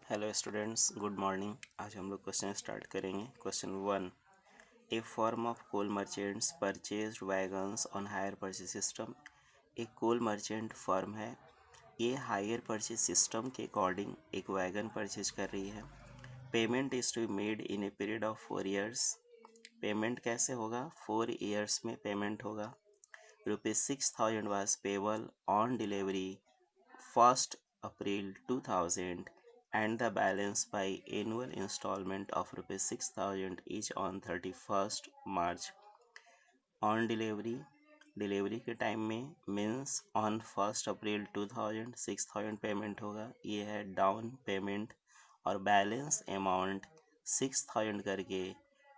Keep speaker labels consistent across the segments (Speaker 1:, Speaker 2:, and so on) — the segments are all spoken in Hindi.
Speaker 1: Hello students, good morning. आज हम लोग क्वेश्चन स्टार्ट करेंगे। Question 1, a firm of coal merchants purchased wagons on hire purchase system. एक कोल मर्चेंट फर्म है, ये हायर परचेज सिस्टम के अकॉर्डिंग एक वैगन परचेज कर रही है। Payment is to be made in a period of 4 years. Payment कैसे होगा? 4 ईयर्स में पेमेंट होगा। ₹6,000 was payable on delivery 1st April 2000 and the balance by annual installment of ₹6,000 each on 31st March. On delivery के टाइम में means on 1st April 2000 6,000 payment होगा। ये है डाउन पेमेंट और बैलेंस अमाउंट 6,000 करके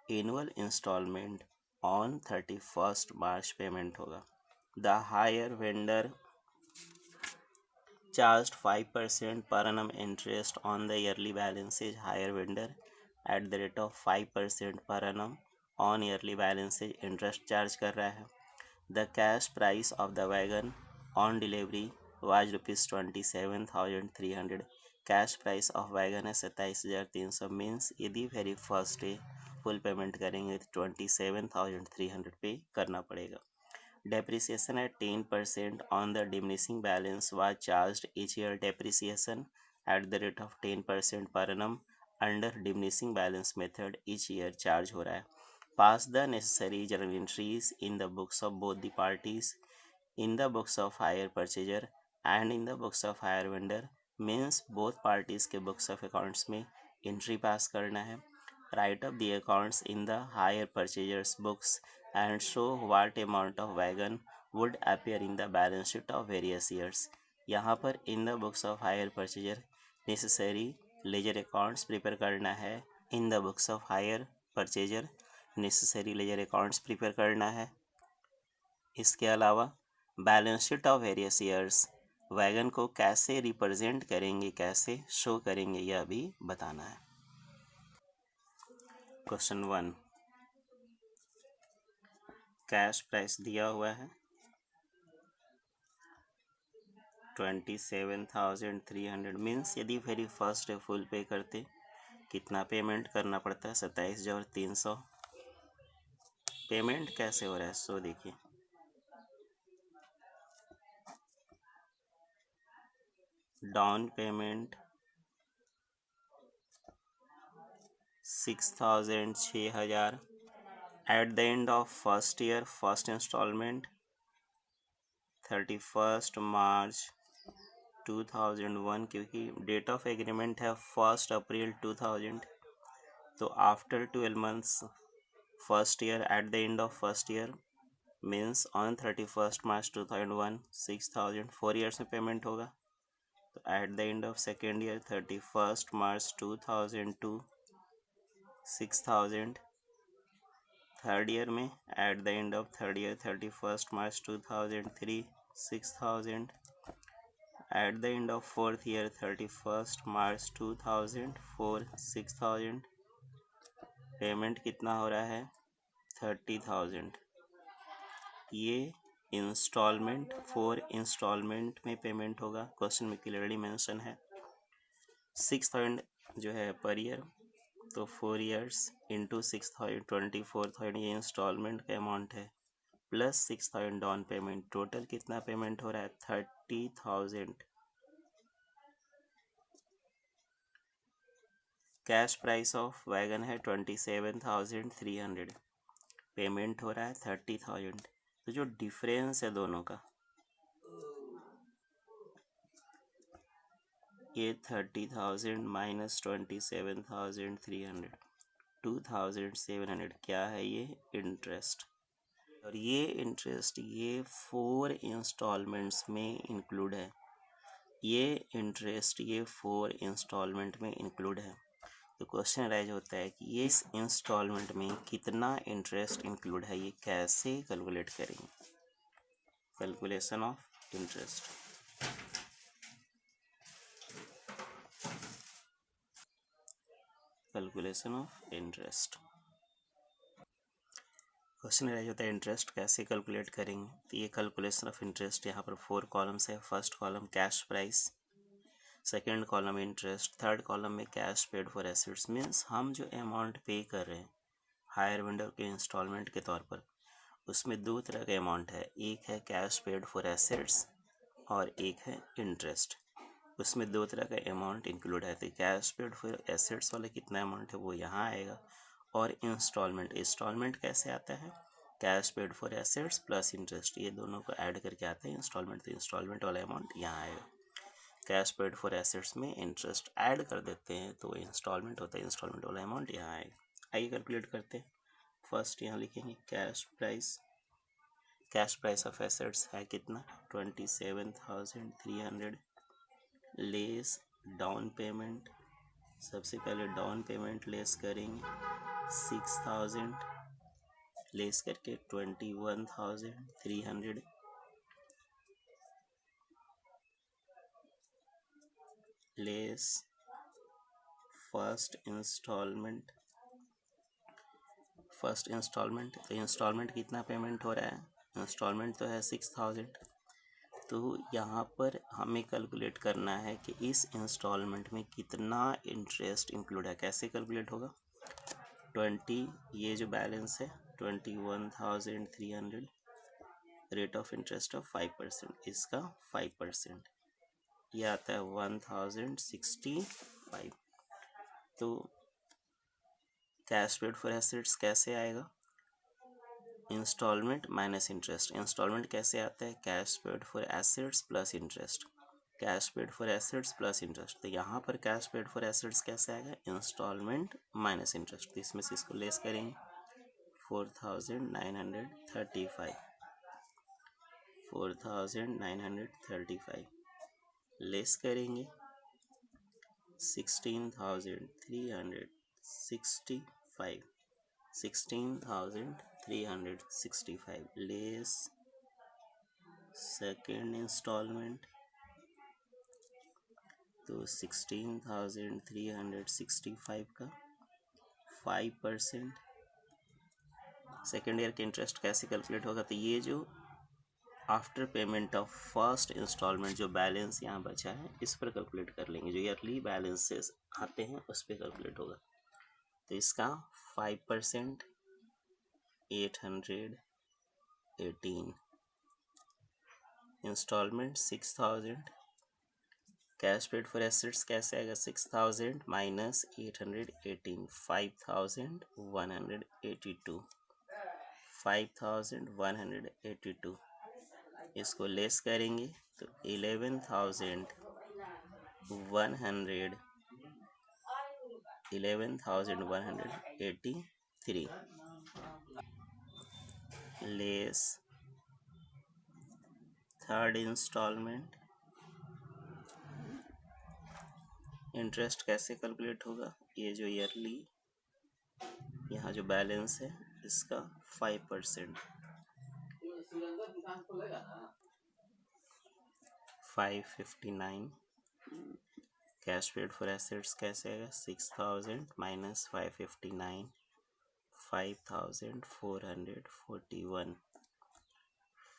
Speaker 1: annual installment on 31st March payment होगा। The hire vendor charged 5% per annum interest on the yearly balances. Higher vendor at the rate of 5% per annum on yearly balances interest charge कर रहा है। The cash price of the wagon on delivery was ₹27,300. Cash price of wagon है 27,300। मीन्स यदि very first day full payment करेंगे तो 27,300 पे करना पड़ेगा। Depreciation at 10% on the diminishing balance was charged each year. Depreciation at the rate of 10% per annum under diminishing balance method each year charge हो रहा है। Pass the necessary journal entries in the books of both the parties, in the books of hire purchaser and in the books of hire vendor. Means both parties के books of accounts में entry pass करना है। Write up the accounts in the hire purchaser's books and show what amount of wagon would appear in the balance sheet of various years. यहाँ पर in the books of hire purchaser necessary ledger accounts prepare करना है। in the books of hire purchaser necessary ledger accounts prepare करना है। इसके अलावा balance sheet of various years wagon को कैसे रिप्रेजेंट करेंगे, कैसे शो करेंगे, यह भी बताना है। क्वेश्चन 1, कैश प्राइस दिया हुआ है 27,300। मीन्स यदि वेरी फर्स्ट डे फुल पे करते कितना पेमेंट करना पड़ता है? 27,300। पेमेंट कैसे हो रहा है सो देखिए, down payment 6,000 6,000 at the end of first year first instalment 31st March 2001, क्योंकि डेट ऑफ एग्रीमेंट है 1st अप्रैल 2000, तो after 12 months first year at the end of first year means on 31st March 2001 6,000 4 years में पेमेंट होगा। तो at the end of second year 31st March 2002 6,000। Third year में at the end of third year 31st March 2003 6,000। At the end of fourth year 31st March 2004 6,000। Payment कितना हो रहा है? 30,000। ये इंस्टॉलमेंट 4 इंस्टॉलमेंट में पेमेंट होगा। क्वेश्चन में क्लियरली मेंशन है 6,000 जो है पर ईयर, तो 4 ईयर्स इंटू 6,000 24,000 ये इंस्टॉलमेंट का अमाउंट है, प्लस 6,000 डाउन पेमेंट। टोटल कितना पेमेंट हो रहा है? 30,000। कैश प्राइस ऑफ वैगन है 27,300। पेमेंट हो रहा है 30,000। तो जो डिफरेंस है दोनों का, ये 30,000 माइनस 27,300 2,700 क्या है? ये इंटरेस्ट। और ये इंटरेस्ट ये 4 इंस्टॉलमेंट्स में इंक्लूड है। ये इंटरेस्ट ये 4 इंस्टॉलमेंट में इंक्लूड है। तो क्वेश्चन राइज होता है कि ये इस इंस्टॉलमेंट में कितना इंटरेस्ट इंक्लूड है, ये कैसे कैलकुलेट करेंगे? Calculation of interest. Calculation of interest. Question rise होता है इंटरेस्ट कैसे कैलकुलेट करेंगे। तो ये कैलकुलेशन ऑफ इंटरेस्ट यहाँ पर 4 कॉलम्स है। First column cash price second column में इंटरेस्ट, थर्ड कॉलम में cash paid for assets, means हम जो अमाउंट पे कर रहे हैं हायर वेंडर के इंस्टॉलमेंट के तौर पर, उसमें दो तरह के अमाउंट है, एक है कैश पेड फॉर एसेट्स और एक है इंटरेस्ट। उसमें दो तरह का अमाउंट इंक्लूड है, तो कैश पेड फॉर एसेट्स वाला कितना अमाउंट है वो यहाँ आएगा, और इंस्टॉलमेंट कैसे आता है, cash paid for assets plus interest, ये दोनों को ऐड करके आता है इंस्टॉलमेंट, तो इंस्टॉलमेंट वाला अमाउंट यहाँ आएगा। कैश पेड फॉर एसेट्स में इंटरेस्ट ऐड कर देते हैं तो इंस्टॉलमेंट होता है, इंस्टॉलमेंट वाला अमाउंट यहाँ आएगा। आइए कैलकुलेट करते हैं। फर्स्ट यहाँ लिखेंगे कैश प्राइस ऑफ एसेट्स है कितना, 27,300 लेस डाउन पेमेंट, सबसे पहले डाउन पेमेंट लेस करेंगे 6,000, लेस करके 21,300, लेस फर्स्ट इंस्टॉलमेंट, तो इंस्टॉलमेंट कितना पेमेंट हो रहा है, इंस्टॉलमेंट तो है 6,000, तो यहाँ पर हमें कैलकुलेट करना है कि इस इंस्टॉलमेंट में कितना इंटरेस्ट इंक्लूड है। कैसे कैलकुलेट होगा, 20, ये जो बैलेंस है 21,300, रेट ऑफ इंटरेस्ट ऑफ 5%, इसका 5%, ये आता है 1,065। तो कैश पेड फॉर एसेट्स कैसे आएगा, इंस्टॉलमेंट माइनस इंटरेस्ट। इंस्टॉलमेंट कैसे आता है, cash paid for assets plus interest, cash paid for assets plus interest, तो यहाँ पर कैश पेड फॉर एसेट्स कैसे आएगा, इंस्टॉलमेंट माइनस इंटरेस्ट, तो इसमें से इसको लेस करेंगे 4,935 लेस करेंगे 16,365 लेस सेकेंड इंस्टॉलमेंट, तो 16,365 का 5%। सेकेंड ईयर के इंटरेस्ट कैसे कैलकुलेट होगा, तो ये जो after payment of first instalment जो बैलेंस यहाँ बचा है इस पर कैलकुलेट कर लेंगे, जो ईयरली बैलेंसेस आते हैं उस पर कैलकुलेट होगा, तो इसका 5% 818, instalment 6,000, cash paid for assets कैसे आएगा, 6,000 माइनस 818, 5,182, इसको लेस करेंगे तो 11,183 लेस थर्ड इंस्टॉलमेंट। इंटरेस्ट कैसे कैलकुलेट होगा, ये जो ईयरली यहाँ जो बैलेंस है इसका 5%, 559, कैश पेड फॉर एसेट्स कैसे आएगा, 6,000 माइनस 559, 5,441,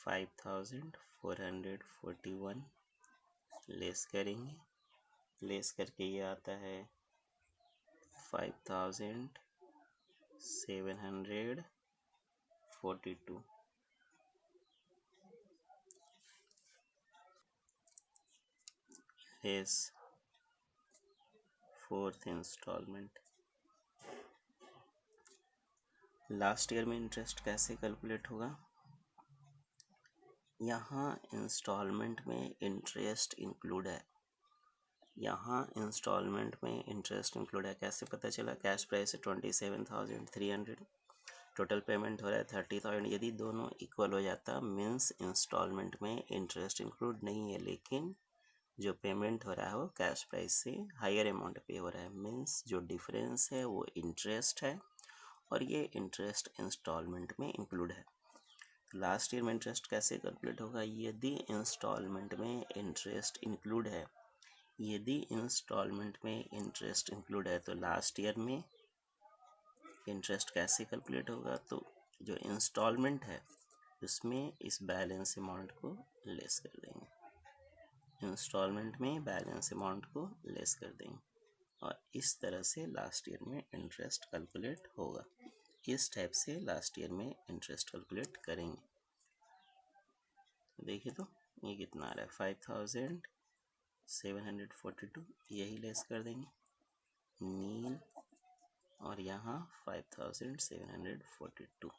Speaker 1: 5,441 लेस करेंगे, लेस करके ये आता है 5,742, less fourth instalment. Last year में इंटरेस्ट कैसे कैलकुलेट होगा, यहाँ इंस्टॉलमेंट में इंटरेस्ट इंक्लूड है, यहाँ इंस्टॉलमेंट में इंटरेस्ट इंक्लूड है। कैसे पता चला, कैश प्राइस है 27,300, टोटल पेमेंट हो रहा है 30,000, यदि दोनों इक्वल हो जाता मीन्स इंस्टॉलमेंट में इंटरेस्ट इंक्लूड नहीं है, लेकिन जो पेमेंट हो रहा है वो कैश प्राइस से हायर अमाउंट पे हो रहा है, मीन्स जो डिफरेंस है वो इंटरेस्ट है, और ये इंटरेस्ट इंस्टॉलमेंट में इंक्लूड है। लास्ट ईयर में इंटरेस्ट कैसे कैलकुलेट होगा, यदि इंस्टॉलमेंट में इंटरेस्ट इंक्लूड है, यदि इंस्टॉलमेंट में इंटरेस्ट इंक्लूड है तो लास्ट ईयर में इंटरेस्ट कैसे कैलकुलेट होगा, तो जो इंस्टॉलमेंट है उसमें इस बैलेंस अमाउंट को लेस कर देंगे। इंस्टॉलमेंट में बैलेंस अमाउंट को लेस कर देंगे और इस तरह से लास्ट ईयर में इंटरेस्ट कैलकुलेट होगा। इस टाइप से लास्ट ईयर में इंटरेस्ट कैलकुलेट करेंगे। देखिए तो ये कितना आ रहा है 5742, यही लेस कर देंगे नील और यहाँ 5742।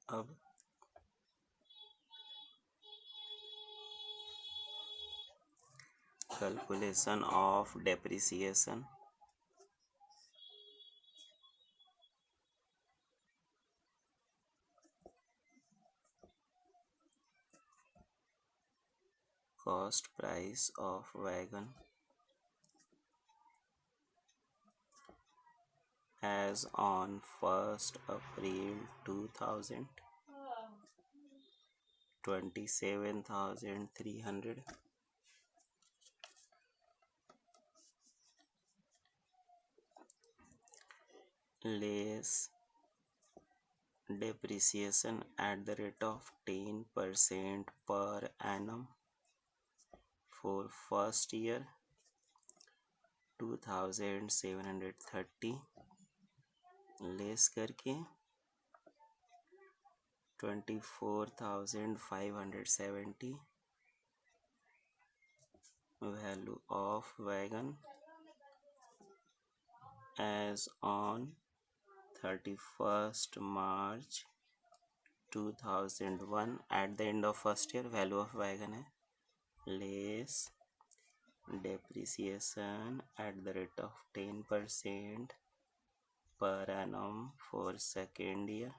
Speaker 1: अब calculation of depreciation. Cost price of wagon as on 1st April 2000, 27,300 less depreciation at the rate of 10% per annum for first year 2730 less करके 24,570 value of wagon as on 31st March 2001 at the end of first year value of wagon है less depreciation at the rate of 10% per annum for second year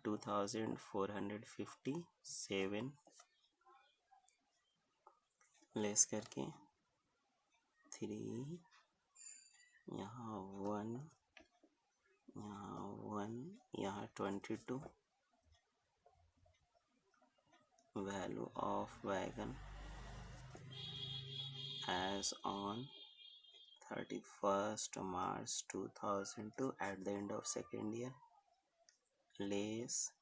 Speaker 1: 2457 less करके 3 यहाँ 1 यहाँ 22 value of wagon as on 31st March 2002 at the end of second year less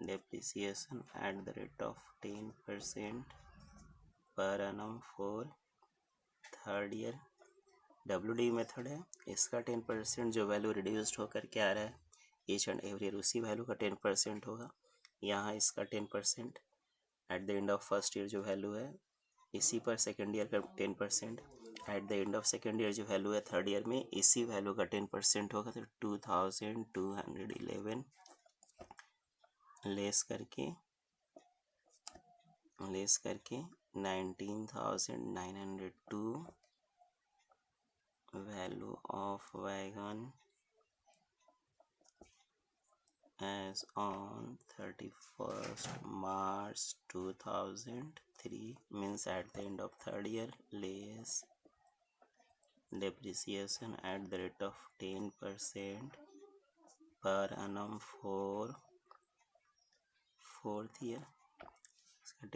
Speaker 1: depreciation at the rate of 10% per annum for third year. WD method है, इसका 10% जो वैल्यू रिड्यूस्ड होकर के आ रहा है ईच एंड एवरी ईयर उसी वैल्यू का 10% होगा। यहाँ इसका 10% eight the end of first year जो वैल्यू है इसी पर सेकेंड ईयर का 10% eight the end of second year जो वैल्यू है थर्ड ईयर में इसी वैल्यू का 10% होगा। तो 2211 लेस करके 19,902 value of wagon as on 31st March 2003 means at the end of third year less depreciation at the rate of 10% per annum for fourth year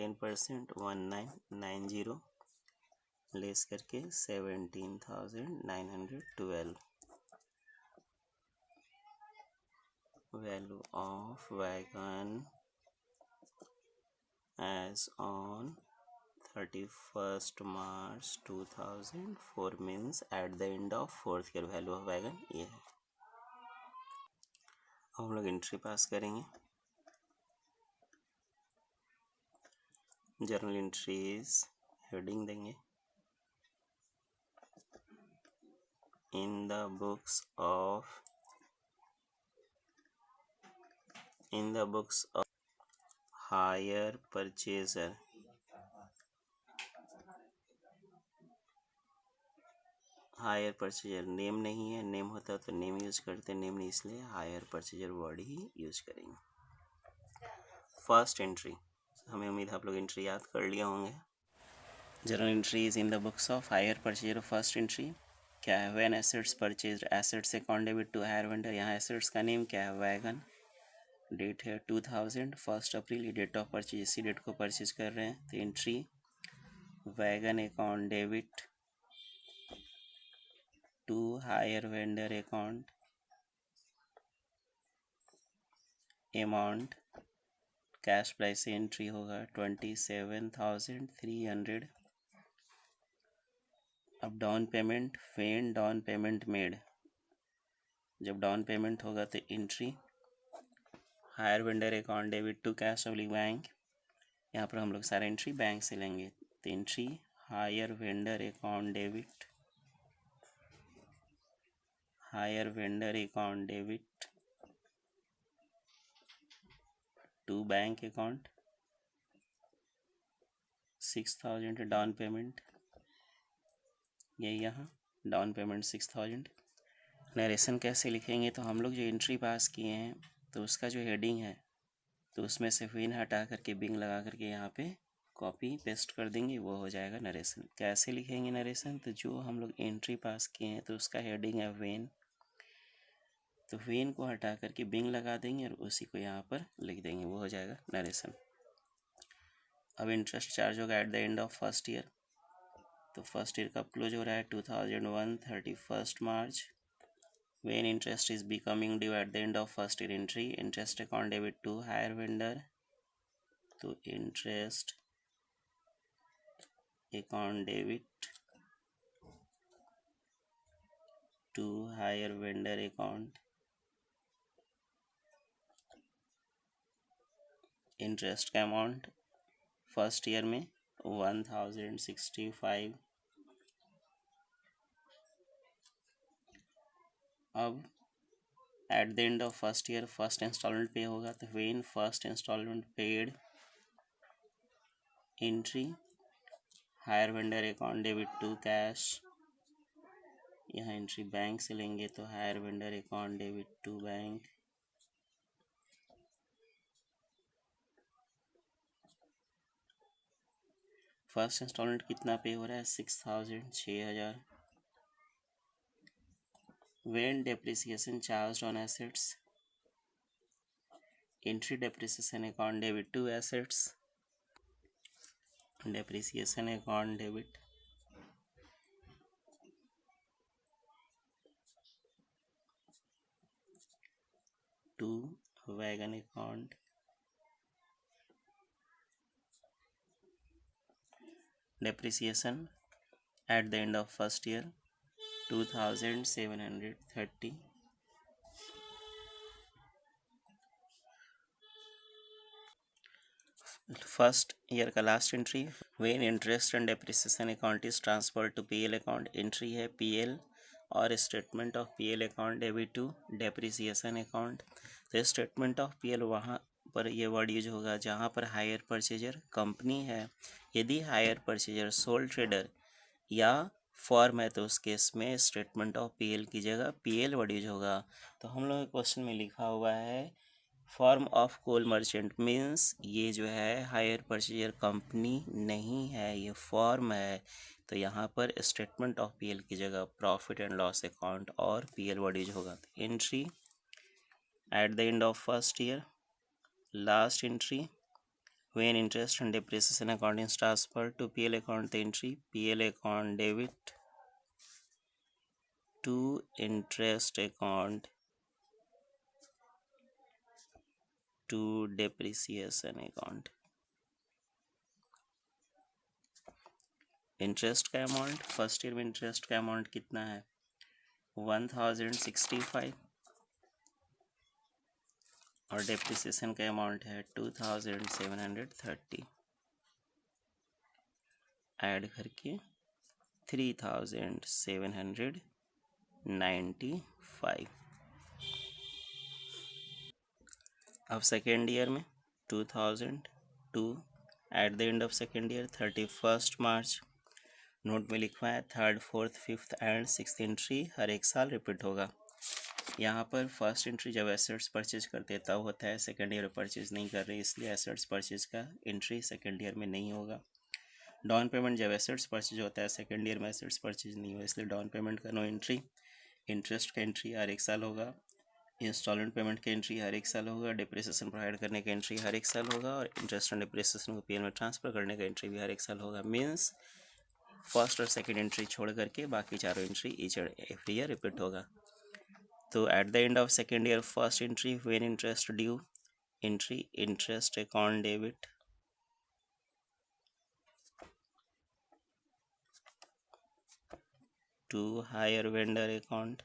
Speaker 1: 10% 1990 less करके 17,912 value of wagon as on 31st March 2004 means at the end of fourth year value of wagon ये है। हम लोग एंट्री पास करेंगे। जर्नल एंट्रीज हेडिंग देंगे in the books of hire purchaser hire purchaser name नहीं है, नेम होता तो नेम यूज करते, नेम नहीं इसलिए हायर परचेजर वर्ड ही यूज करेंगे। फर्स्ट एंट्री, हमें उम्मीद है आप लोग एंट्री याद कर लिए होंगे। Journal entries in the books of hire purchaser. First entry क्या है, when assets purchased, assets account debit to hire vendor. यहाँ एसेट्स का नेम क्या है, वैगन। डेट है 2000 1 अप्रैल, ये डेट ऑफ परचेज, इसी डेट को परचेज कर रहे हैं। तो entry wagon account debit to hire vendor account amount cash price से एंट्री होगा 27,300। अब down payment, when down payment made, जब डाउन पेमेंट होगा तो entry hire vendor account debit to cash of bank. यहाँ पर हम लोग सारा एंट्री बैंक से लेंगे, तो entry hire vendor account debit, hire vendor account debit to bank account 6,000 down payment, ये यहाँ डाउन पेमेंट 6,000। नरेशन कैसे लिखेंगे, तो हम लोग जो एंट्री पास किए हैं तो उसका जो हेडिंग है तो उसमें से व्हेन हटा करके बिंग लगा करके यहाँ पे कॉपी पेस्ट कर देंगे, वो हो जाएगा नरेशन। कैसे लिखेंगे नरेशन, तो जो हम लोग एंट्री पास किए हैं तो उसका हेडिंग है व्हेन, तो व्हेन को हटा करके बिंग लगा देंगे और उसी को यहाँ पर लिख देंगे, वो हो जाएगा नरेशन। अब इंटरेस्ट चार्ज होगा eight the end of first year, तो फर्स्ट ईयर कब क्लोज हो रहा है 2001 31 मार्च। When interest is becoming due at the end of first year entry, interest account debit to higher vendor, तो interest account debit to higher vendor account, interest का अमाउंट फर्स्ट ईयर में 1,065। अब at the end of first year first instalment pay होगा, तो when first instalment paid, entry hire vendor account debit to cash, यहाँ एंट्री बैंक से लेंगे तो hire vendor account debit to bank, first instalment कितना पे हो रहा है 6,000 6,000। When depreciation charge on assets, entry depreciation account debit to assets, depreciation account debit to wagon account, depreciation at the end of first year 2,730। First year का last entry, when interest and depreciation account is transfer to PL account, entry है पीएल और statement of PL account debit to depreciation account. तो स्टेटमेंट ऑफ पीएल वहाँ पर ये वर्ड यूज होगा जहाँ पर हायर परचेजर कंपनी है, यदि हायर परचेजर सोल ट्रेडर या फॉर्म है तो उस केस में स्टेटमेंट ऑफ पीएल की जगह पीएल वर्ड यूज होगा। तो हम लोग क्वेश्चन में लिखा हुआ है form of coal merchant, means ये जो है हायर परचेजर कंपनी नहीं है, ये फॉर्म है, तो यहाँ पर स्टेटमेंट ऑफ पीएल की जगह प्रॉफिट एंड लॉस अकाउंट और पीएल वर्ड यूज होगा। Entry at the end of first year, last entry when interest and depreciation account is transfer to PL account, the entry PL account debit to interest account to depreciation account. Interest का अमाउंट फर्स्ट ईयर में इंटरेस्ट का अमाउंट कितना है 1,065 और डेप्रिसिएशन का अमाउंट है 2,730, ऐड करके 3,795। अब सेकेंड ईयर में 2002 at the end of second year 31 March, note में लिखवा है third fourth fifth and sixth entry हर एक साल रिपीट होगा। यहाँ पर फर्स्ट एंट्री जब एसेट्स परचेज करते हैं तब होता है, सेकेंड ईयर में परचेज नहीं कर रहे इसलिए एसेट्स परचेज का एंट्री सेकेंड ईयर में नहीं होगा। डाउन पेमेंट जब एसेट्स परचेज होता है, सेकेंड ईयर में एसेट्स परचेज नहीं हुआ इसलिए डाउन पेमेंट का नो एंट्री। इंटरेस्ट का एंट्री हर एक साल होगा, इंस्टॉलमेंट पेमेंट का एंट्री हर एक साल होगा, डिप्रिसिएशन प्रोवाइड करने का एंट्री हर एक साल होगा और इंटरेस्ट एंड डिप्रिसिएशन को पीएल में ट्रांसफर करने का एंट्री भी हर एक साल होगा। मीन्स फर्स्ट और सेकेंड एंट्री छोड़ करके बाकी चारों entry each every year repeat होगा। तो at the end of second year first entry when interest due, entry interest account debit, to higher vendor account,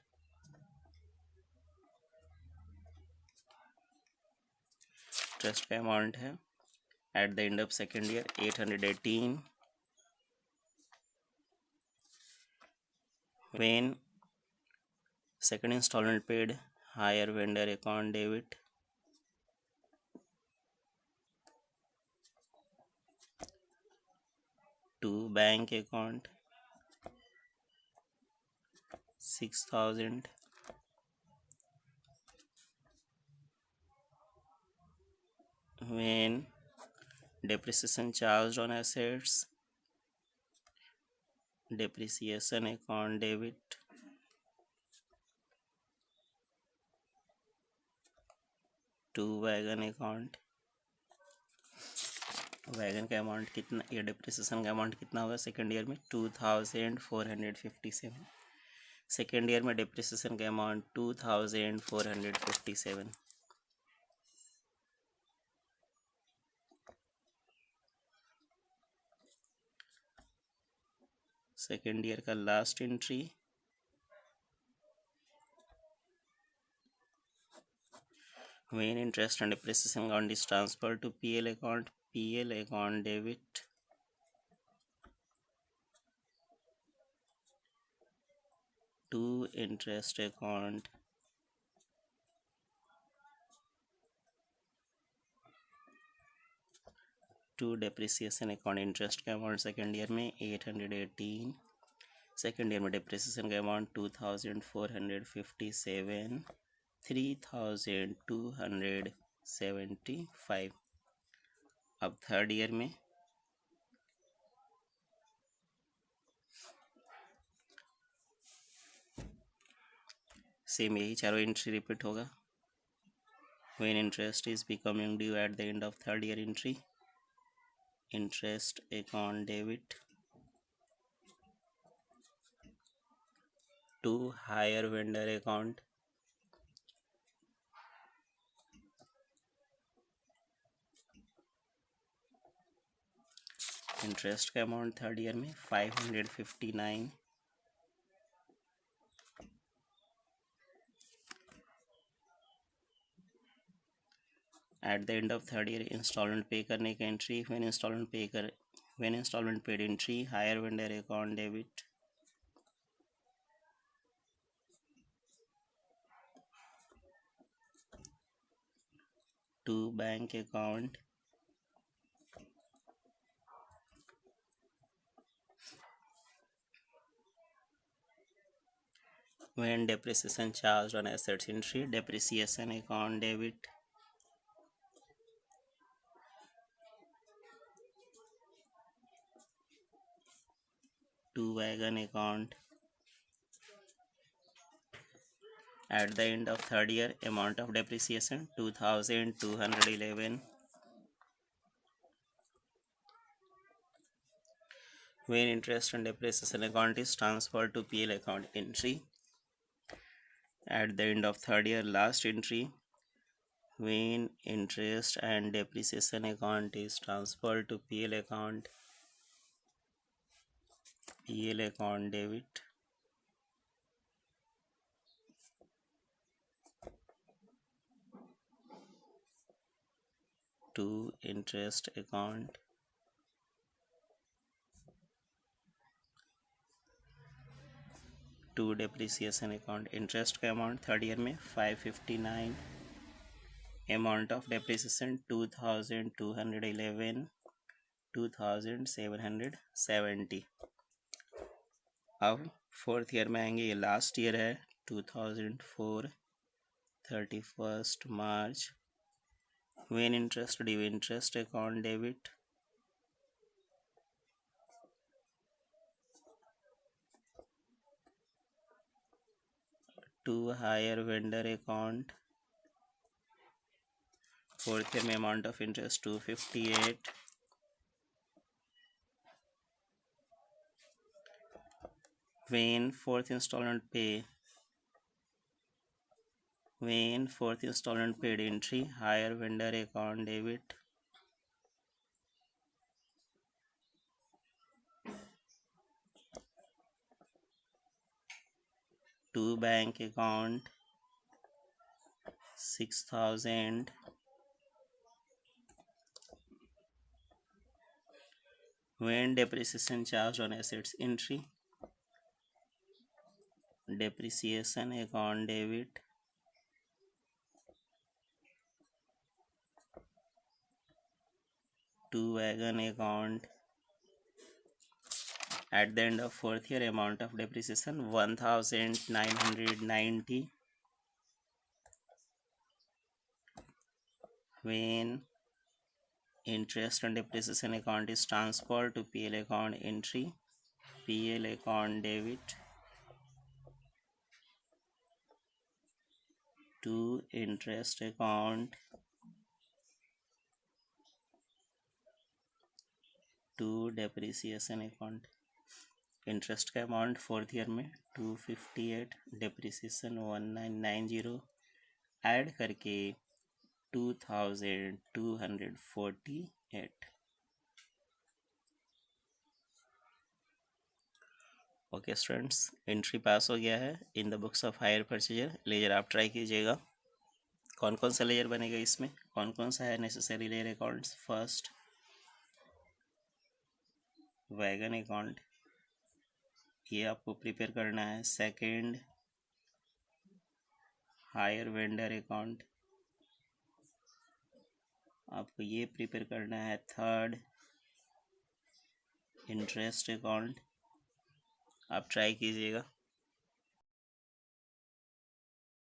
Speaker 1: trust का अमाउंट है eight the end of second year 818. When second installment paid, higher vendor account debit, to bank account 6,000. When depreciation charged on assets, depreciation account debit, to wagon account. Wagon का अमाउंट कितना, या डिप्रिसिएशन का अमाउंट कितना होगा सेकेंड ईयर में 2457. सेकेंड ईयर में डिप्रिसिएशन का अमाउंट 2457. सेकेंड ईयर का last entry, when interest and depreciation account is transferred to PL account debit, to interest account, to depreciation account. Interest का अमाउंट सेकेंड ईयर में 818, सेकेंड ईयर में डिप्रिसिएशन का अमाउंट 2457, 3275. अब थर्ड ईयर में सेम यही चारों एंट्री रिपीट होगा. when interest is becoming due at the end of third year entry, interest account debit, to higher vendor account, interest का अमाउंट थर्ड ईयर में 559. At the end of third year instalment pay करने का entry, when instalment paid entry, hire vendor account debit, to bank account, when depreciation charged on assets entry, depreciation account debit, to wagon account. At the end of third year, amount of depreciation 2211. When interest and depreciation account is transferred to PL account entry, at the end of third year last entry, when interest and depreciation account is transferred to PL account debit, to interest account, to depreciation account. Interest का अमाउंट थर्ड ईयर में 559, अमाउंट ऑफ depreciation 2211, 2770. अब फोर्थ ईयर में आएंगे, ये लास्ट ईयर है 2004, 31st March. when interest due, interest account debit, to higher vendor account. Fourth year में amount of interest 258. when fourth installment pay, When fourth installment paid entry, higher vendor account debit to bank account 6,000. When depreciation charged on assets entry, depreciation account debit to wagon account at the end of fourth year, amount of depreciation 1990. When interest and depreciation account is transferred to PL account entry, PL account debit to interest account to depreciation account. Interest का अमाउंट फोर्थ ईयर में 258, डेप्रिसिएशन 1990 ऐड करके 2248. ओके स्टूडेंट्स, एंट्री पास हो गया है in the books of hire purchaser. Ledger आप ट्राई कीजिएगा। कौन कौन सा लेजर बनेगा इसमें, कौन कौन सा है necessary ledger accounts. First wagon account, ये आपको प्रिपेयर करना है। सेकंड हायर वेंडर अकाउंट, आपको ये प्रिपेयर करना है। थर्ड इंटरेस्ट अकाउंट, आप ट्राई कीजिएगा।